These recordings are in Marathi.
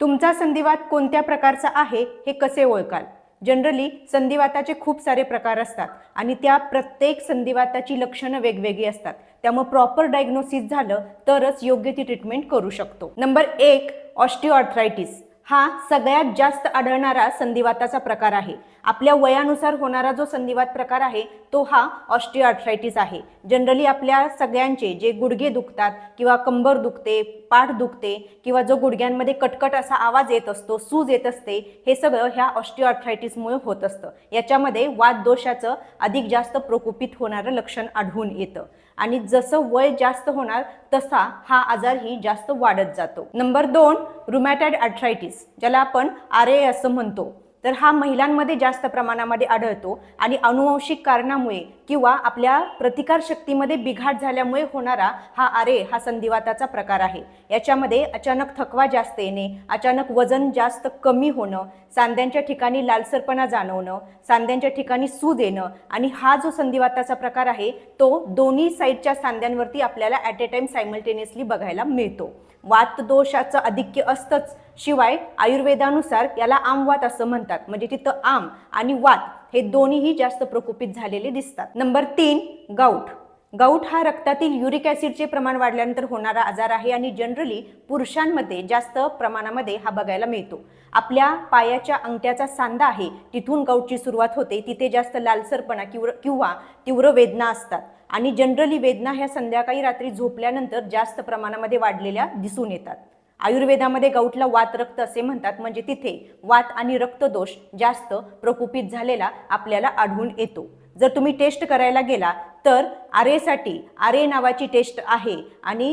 तुमचा संधिवात कोणत्या प्रकारचा आहे हे कसे ओळखाल? जनरली संधिवाताचे खूप सारे प्रकार असतात आणि त्या प्रत्येक संधिवाताची लक्षणं वेगवेगळी असतात. त्यामुळे प्रॉपर डायग्नोसिस झालं तरच योग्य ती ट्रीटमेंट करू शकतो. Number 1, osteoarthritis. हा सगळ्यात जास्त आढळणारा संधिवाताचा प्रकार आहे. आपल्या वयानुसार होणारा जो संधिवात प्रकार आहे तो हा ऑस्टिओआर्थरायटिस आहे. जनरली आपल्या सगळ्यांचे जे गुडघे दुखतात किंवा कंबर दुखते, पाठ दुखते किंवा जो गुडघ्यांमध्ये कटकट असा आवाज येत असतो, सूज येत असते, हे सगळं ह्या ऑस्टिओआर्थरायटिसमुळे होत असतं. याच्यामध्ये वात दोषाचं अधिक जास्त प्रकोपित होणारं लक्षण आढळून येतं आणि जसं वय जास्त होणार तसा हा आजारही जास्त वाढत जातो. नंबर 2, रुमॅटॉइड आर्थरायटिस, ज्याला आपण RA असं म्हणतो. तर हा महिलांमध्ये जास्त प्रमाणामध्ये आढळतो आणि अनुवंशिक कारणामुळे किंवा आपल्या प्रतिकारशक्तीमध्ये बिघाड झाल्यामुळे होणारा हा RA हा संधिवाताचा प्रकार आहे. याच्यामध्ये अचानक थकवा जास्त येणे, अचानक वजन जास्त कमी होणं, सांध्यांच्या ठिकाणी लालसरपणा जाणवणं, सांध्यांच्या ठिकाणी सूज येणं आणि हा जो संधिवाताचा प्रकार आहे तो दोन्ही साईडच्या सांध्यांवरती आपल्याला ॲट ए टाइम सायमल्टेनियसली बघायला मिळतो. वात दोषाचं आधिक्य असतंच, शिवाय आयुर्वेदानुसार याला आमवात असं म्हणतात. म्हणजे तिथं आम आणि वात हे दोन्हीही जास्त प्रकोपित झालेले दिसतात. Number 3, gout. गाऊट हा रक्तातील युरिक ॲसिडचे प्रमाण वाढल्यानंतर होणारा आजार आहे आणि जनरली पुरुषांमध्ये जास्त प्रमाणामध्ये हा बघायला मिळतो. आपल्या पायाच्या अंगठ्याचा सांधा आहे तिथून गाऊटची सुरुवात होते. तिथे जास्त लालसरपणा किंवा तीव्र वेदना असतात आणि जनरली वेदना ह्या संध्याकाळी रात्री झोपल्यानंतर जास्त प्रमाणामध्ये वाढलेल्या दिसून येतात. आयुर्वेदामध्ये गाऊटला वात रक्त असे म्हणतात. म्हणजे तिथे वात आणि रक्तदोष जास्त प्रकोपित झालेला आपल्याला आढळून येतो. जर तुम्ही टेस्ट करायला गेला तर RA नावाची टेस्ट आहे आणि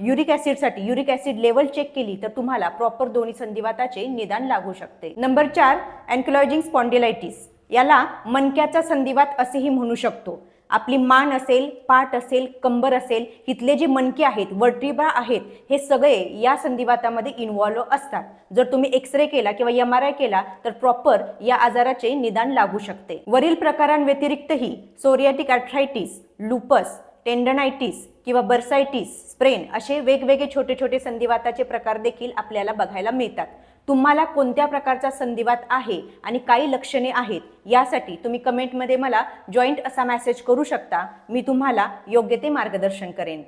युरिक ॲसिडसाठी युरिक ॲसिड लेवल चेक केली तर तुम्हाला प्रॉपर दोन्ही संधिवाताचे निदान लागू शकते. Number 4, ankylosing spondylitis. याला मणक्याचा संधिवात असेही म्हणू शकतो. आपली मान असेल, पाठ असेल, कंबर असेल, इथले जे मणके आहेत, वर्टिब्रा आहेत, हे सगळे या संधिवातामध्ये इन्व्हॉल्व असतात. जर तुम्ही एक्सरे केला किंवा MRI केला तर प्रॉपर या आजाराचे निदान लागू शकते. वरील प्रकारांव्यतिरिक्तही सोरियाटिक आर्थरायटिस, लुपस, टेंडनायटिस किंवा बर्सायटिस, स्प्रेन असे वेगवेगळे छोटे छोटे संधिवाताचे प्रकार देखील आपल्याला बघायला मिळतात. तुम्हाला कोणत्या प्रकारचा संधिवात आहे आणि काही लक्षणे आहेत यासाठी तुम्ही कमेंटमध्ये मला जॉईंट असा मेसेज करू शकता. मी तुम्हाला योग्य ते मार्गदर्शन करेन.